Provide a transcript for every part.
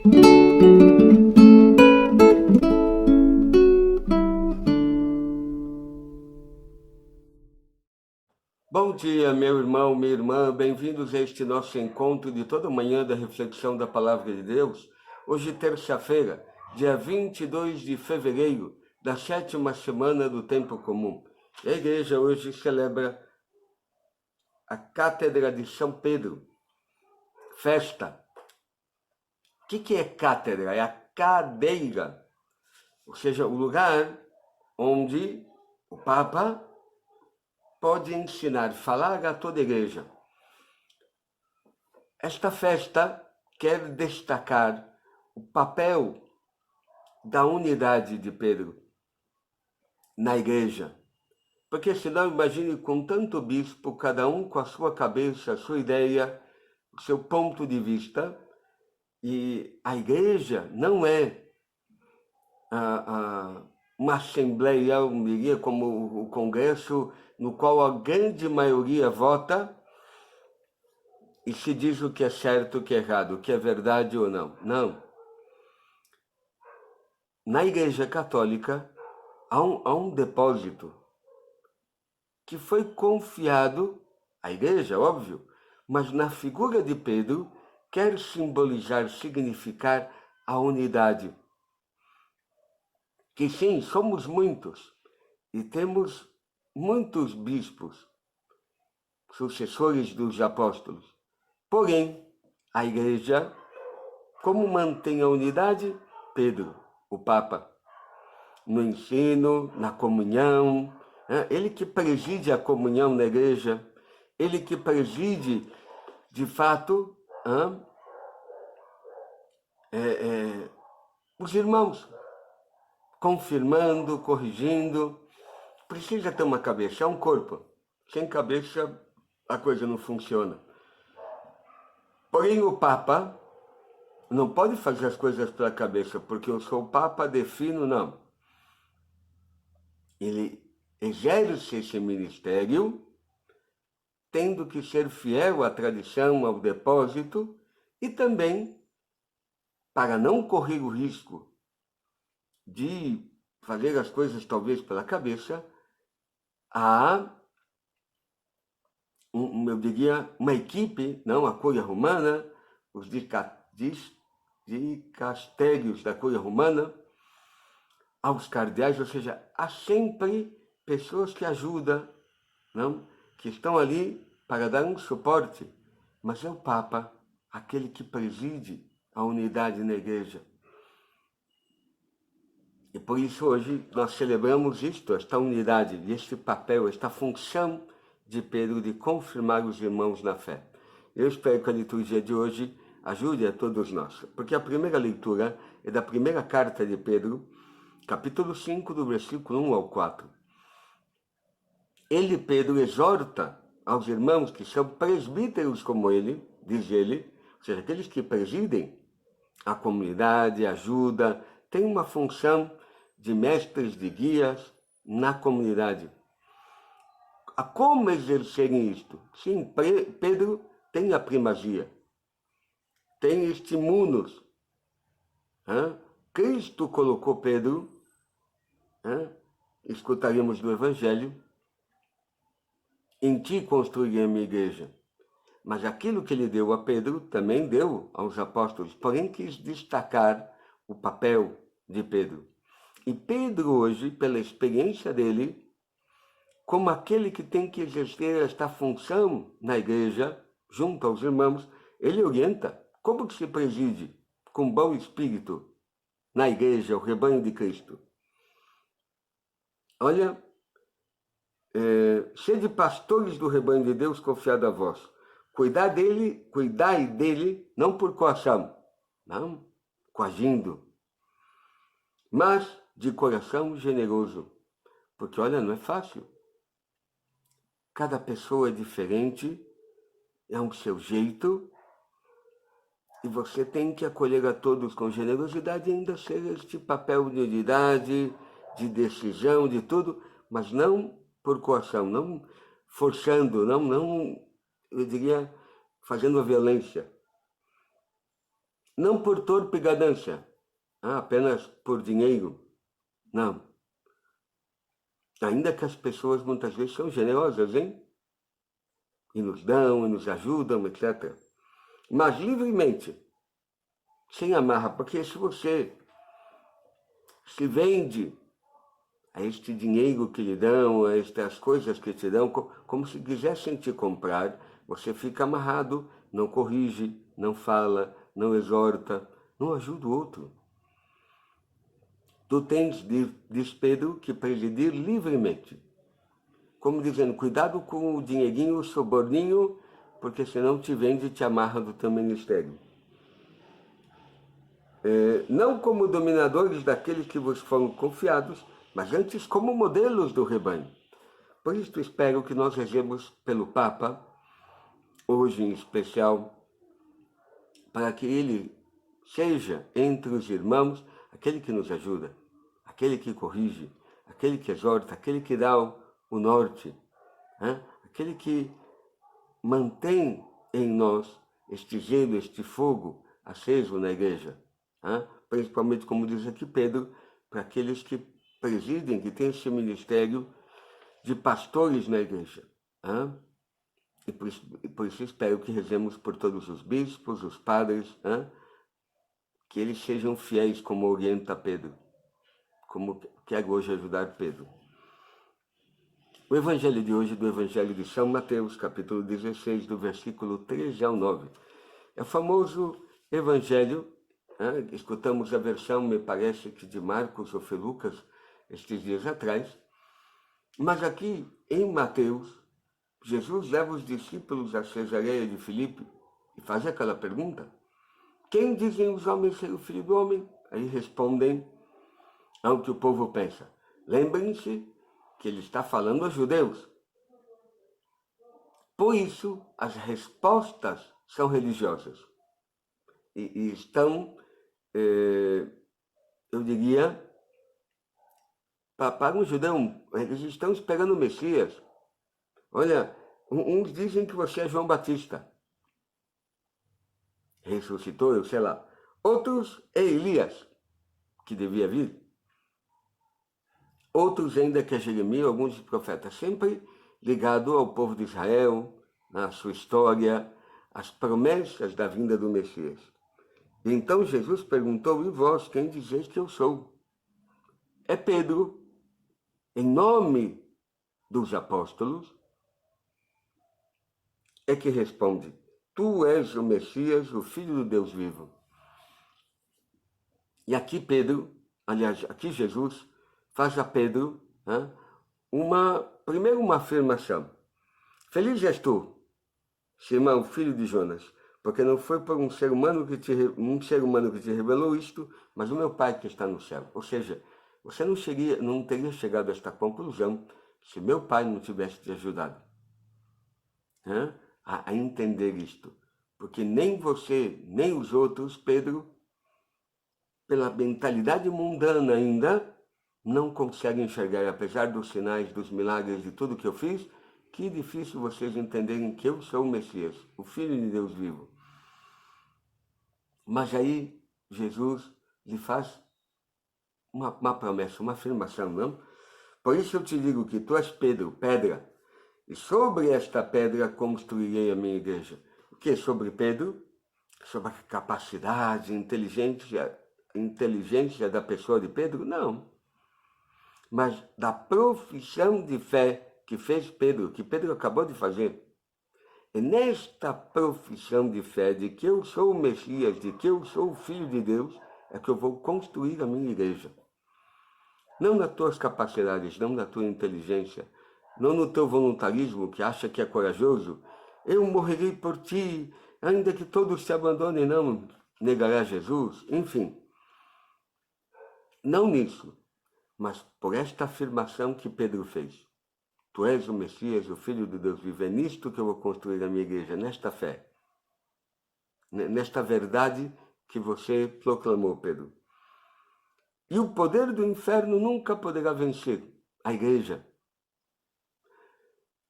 Bom dia, meu irmão, minha irmã, bem-vindos a este nosso encontro de toda manhã da reflexão da Palavra de Deus. Hoje, terça-feira, dia 22 de fevereiro, da 7ª semana do Tempo Comum. A igreja hoje celebra a Cátedra de São Pedro, festa. O que é cátedra? É a cadeira, ou seja, o lugar onde o Papa pode ensinar, falar a toda a igreja. Esta festa quer destacar o papel da unidade de Pedro na igreja. Porque senão, imagine com tanto bispo, cada um com a sua cabeça, a sua ideia, o seu ponto de vista, e a igreja não é uma assembleia, eu diria, como o Congresso, no qual a grande maioria vota e se diz o que é certo, o que é errado, o que é verdade ou não. Não. Na Igreja Católica há um depósito que foi confiado à Igreja, óbvio, mas na figura de Pedro quer simbolizar, significar a unidade. Que sim, somos muitos e temos muitos bispos, sucessores dos apóstolos. Porém, a Igreja, como mantém a unidade? Pedro, o Papa, no ensino, na comunhão, ele que preside a comunhão na Igreja, ele que preside, de fato, os irmãos, confirmando, corrigindo. Precisa ter uma cabeça, é um corpo. Sem cabeça, a coisa não funciona. Porém, o Papa não pode fazer as coisas pela cabeça, porque eu sou o Papa, defino, não. Ele exerce esse ministério, tendo que ser fiel à tradição, ao depósito, e também, para não correr o risco de fazer as coisas talvez pela cabeça, há, eu diria, uma equipe, não a Cúria Romana, os dicastérios da Cúria Romana, aos cardeais, ou seja, há sempre pessoas que ajudam, não? Que estão ali para dar um suporte, mas é o Papa, aquele que preside a unidade na igreja. E por isso hoje nós celebramos isto, esta unidade, este papel, esta função de Pedro de confirmar os irmãos na fé. Eu espero que a liturgia de hoje ajude a todos nós, porque a primeira leitura é da primeira carta de Pedro, capítulo 5, do versículo 1 ao 4. Ele, Pedro, exorta aos irmãos que são presbíteros como ele, diz ele, ou seja, aqueles que presidem a comunidade, ajuda, têm uma função de mestres, de guias na comunidade. A como exercerem isto? Sim, Pedro tem a primazia, tem este munus. Cristo colocou Pedro, escutaremos do Evangelho, em ti construirei a minha igreja. Mas aquilo que ele deu a Pedro, também deu aos apóstolos. Porém, quis destacar o papel de Pedro. E Pedro hoje, pela experiência dele, como aquele que tem que exercer esta função na igreja, junto aos irmãos, ele orienta como que se preside com bom espírito na igreja, o rebanho de Cristo. Olha, sede pastores do rebanho de Deus confiado a vós. Cuidai dele, não por coação, não, coagindo, mas de coração generoso. Porque, olha, não é fácil. Cada pessoa é diferente, é um seu jeito, e você tem que acolher a todos com generosidade e ainda ser este papel de unidade, de decisão, de tudo, mas não por coação, não forçando, não, eu diria, fazendo a violência. Não por torpe ganância, apenas por dinheiro. Não. Ainda que as pessoas muitas vezes são generosas, hein? E nos dão, e nos ajudam, etc. Mas livremente, sem amarra, porque se você se vende a este dinheiro que lhe dão, a estas coisas que te dão, como se quisessem te comprar, você fica amarrado, não corrige, não fala, não exorta, não ajuda o outro. Tu tens, diz Pedro, que presidir livremente. Como dizendo, cuidado com o dinheirinho, o soborninho, porque senão te vende e te amarra do teu ministério. Não como dominadores daqueles que vos foram confiados, mas antes como modelos do rebanho. Por isso espero que nós rezemos pelo Papa, hoje em especial, para que ele seja entre os irmãos aquele que nos ajuda, aquele que corrige, aquele que exorta, aquele que dá o norte, aquele que mantém em nós este gelo, este fogo aceso na igreja. Principalmente, como diz aqui Pedro, para aqueles que presidem, que têm esse ministério de pastores na igreja. E por isso espero que rezemos por todos os bispos, os padres, que eles sejam fiéis, como orienta Pedro, como quero hoje ajudar Pedro. O evangelho de hoje, do evangelho de São Mateus, capítulo 16, do versículo 13 ao 9. É o famoso evangelho, escutamos a versão, me parece que de Marcos ou Lucas, estes dias atrás, mas aqui em Mateus, Jesus leva os discípulos a Cesareia de Filipe e faz aquela pergunta: quem dizem os homens ser o Filho do Homem? Aí respondem ao que o povo pensa. Lembrem-se que ele está falando aos judeus. Por isso, as respostas são religiosas. E estão, eu diria, para um judeu, eles estão esperando o Messias. Olha, uns dizem que você é João Batista. Ressuscitou, eu sei lá. Outros é Elias, que devia vir. Outros ainda que é Jeremias, alguns profetas, sempre ligado ao povo de Israel, à sua história, às promessas da vinda do Messias. E então Jesus perguntou: e vós, quem dizeis que eu sou? É Pedro, em nome dos apóstolos, é que responde: tu és o Messias, o Filho do Deus vivo. E aqui Pedro, aliás, aqui Jesus faz a Pedro primeiro uma afirmação. Feliz és tu, Simão, filho de Jonas, porque não foi por um ser humano que te revelou isto, mas o meu Pai que está no céu. Ou seja, você não teria chegado a esta conclusão se meu Pai não tivesse te ajudado a entender isto. Porque nem você, nem os outros, Pedro, pela mentalidade mundana ainda, não conseguem enxergar, apesar dos sinais, dos milagres, de tudo que eu fiz, que difícil vocês entenderem que eu sou o Messias, o Filho de Deus vivo. Mas aí Jesus lhe faz uma promessa, uma afirmação, não? Por isso eu te digo que tu és Pedro, pedra, e sobre esta pedra construirei a minha igreja. O que é sobre Pedro? Sobre a capacidade, inteligência da pessoa de Pedro? Não. Mas da profissão de fé que fez Pedro, que Pedro acabou de fazer. É nesta profissão de fé de que eu sou o Messias, de que eu sou o Filho de Deus, é que eu vou construir a minha igreja. Não nas tuas capacidades, não na tua inteligência, não no teu voluntarismo que acha que é corajoso. Eu morrerei por ti, ainda que todos te abandonem, não negará Jesus. Enfim, não nisso, mas por esta afirmação que Pedro fez. Tu és o Messias, o Filho de Deus vivo. É nisto que eu vou construir a minha igreja, nesta fé. Nesta verdade que você proclamou, Pedro. E o poder do inferno nunca poderá vencer a igreja.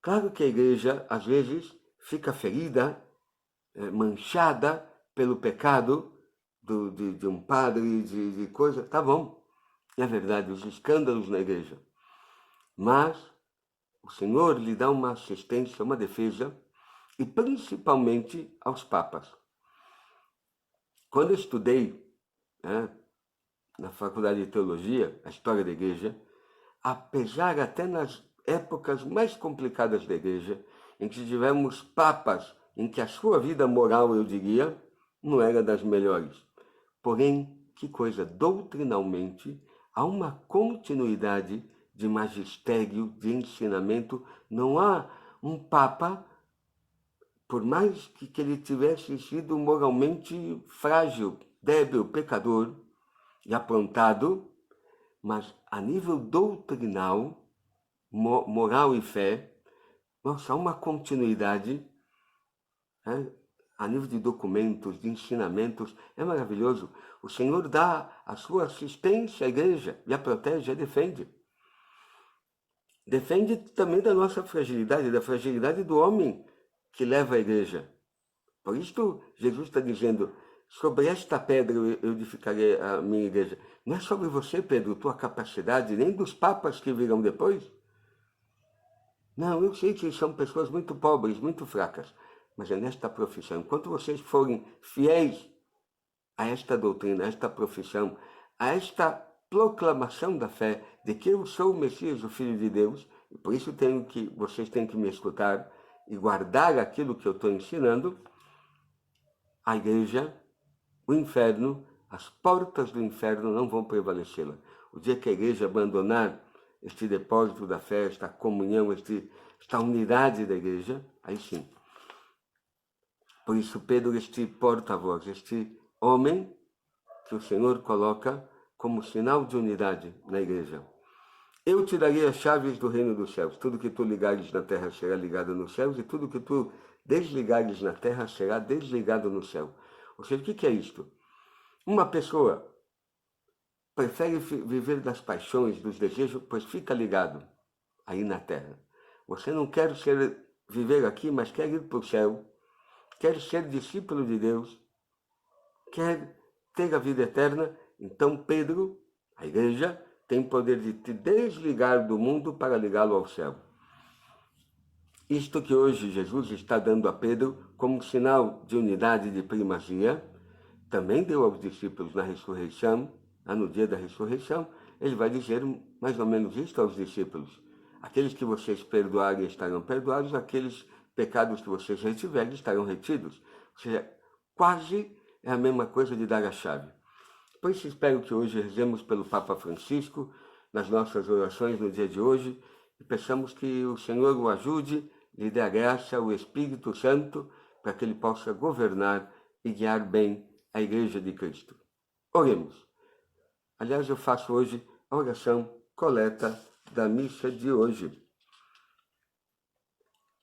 Claro que a igreja, às vezes, fica ferida, manchada pelo pecado, de um padre, de coisa, tá bom. É verdade, os escândalos na igreja. Mas o Senhor lhe dá uma assistência, uma defesa, e principalmente aos papas. Quando eu estudei, né, na faculdade de teologia, a história da igreja, apesar até nas épocas mais complicadas da igreja, em que tivemos papas em que a sua vida moral, eu diria, não era das melhores. Porém, que coisa, doutrinalmente, há uma continuidade de magistério, de ensinamento. Não há um papa, por mais que ele tivesse sido moralmente frágil, débil, pecador e aprontado, mas a nível doutrinal, moral e fé, nossa, há uma continuidade, né? A nível de documentos, de ensinamentos, é maravilhoso. O Senhor dá a sua assistência à igreja e a protege, a defende. Defende também da nossa fragilidade, da fragilidade do homem que leva a igreja. Por isso, Jesus está dizendo, sobre esta pedra eu edificarei a minha igreja. Não é sobre você, Pedro, tua capacidade, nem dos papas que virão depois. Não, eu sei que são pessoas muito pobres, muito fracas, mas é nesta profissão. Enquanto vocês forem fiéis a esta doutrina, a esta profissão, a esta proclamação da fé de que eu sou o Messias, o Filho de Deus, e por isso vocês têm que me escutar e guardar aquilo que eu estou ensinando, a igreja, o inferno, as portas do inferno não vão prevalecê-la. O dia que a igreja abandonar este depósito da fé, esta comunhão, esta unidade da igreja, aí sim. Por isso, Pedro, este porta-voz, este homem que o Senhor coloca como sinal de unidade na igreja. Eu te darei as chaves do reino dos céus. Tudo que tu ligares na terra será ligado nos céus, e tudo que tu desligares na terra será desligado no céu. Ou seja, o que é isto? Uma pessoa prefere viver das paixões, dos desejos, pois fica ligado aí na terra. Você não quer viver aqui, mas quer ir para o céu, quer ser discípulo de Deus, quer ter a vida eterna. Então Pedro, a igreja, tem poder de te desligar do mundo para ligá-lo ao céu. Isto que hoje Jesus está dando a Pedro como sinal de unidade, de primazia, também deu aos discípulos na ressurreição, no dia da ressurreição. Ele vai dizer mais ou menos isto aos discípulos. Aqueles que vocês perdoarem estarão perdoados, aqueles pecados que vocês retiverem estarão retidos. Ou seja, quase é a mesma coisa de dar a chave. Por isso espero que hoje rezemos pelo Papa Francisco, nas nossas orações no dia de hoje, e peçamos que o Senhor o ajude, lhe dê a graça, o Espírito Santo, para que ele possa governar e guiar bem a Igreja de Cristo. Oremos. Aliás, eu faço hoje a oração coleta da missa de hoje.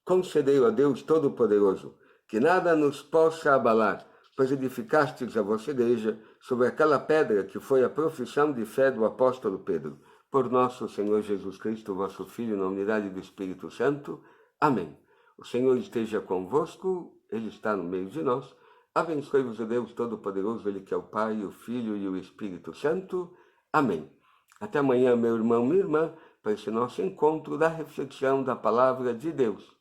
Concedei a Deus Todo-Poderoso que nada nos possa abalar, pois edificastes a vossa igreja sobre aquela pedra que foi a profissão de fé do apóstolo Pedro. Por nosso Senhor Jesus Cristo, vosso Filho, na unidade do Espírito Santo. Amém. O Senhor esteja convosco, Ele está no meio de nós. Abençoe-vos o Deus Todo-Poderoso, Ele que é o Pai, o Filho e o Espírito Santo. Amém. Até amanhã, meu irmão, minha irmã, para esse nosso encontro da reflexão da Palavra de Deus.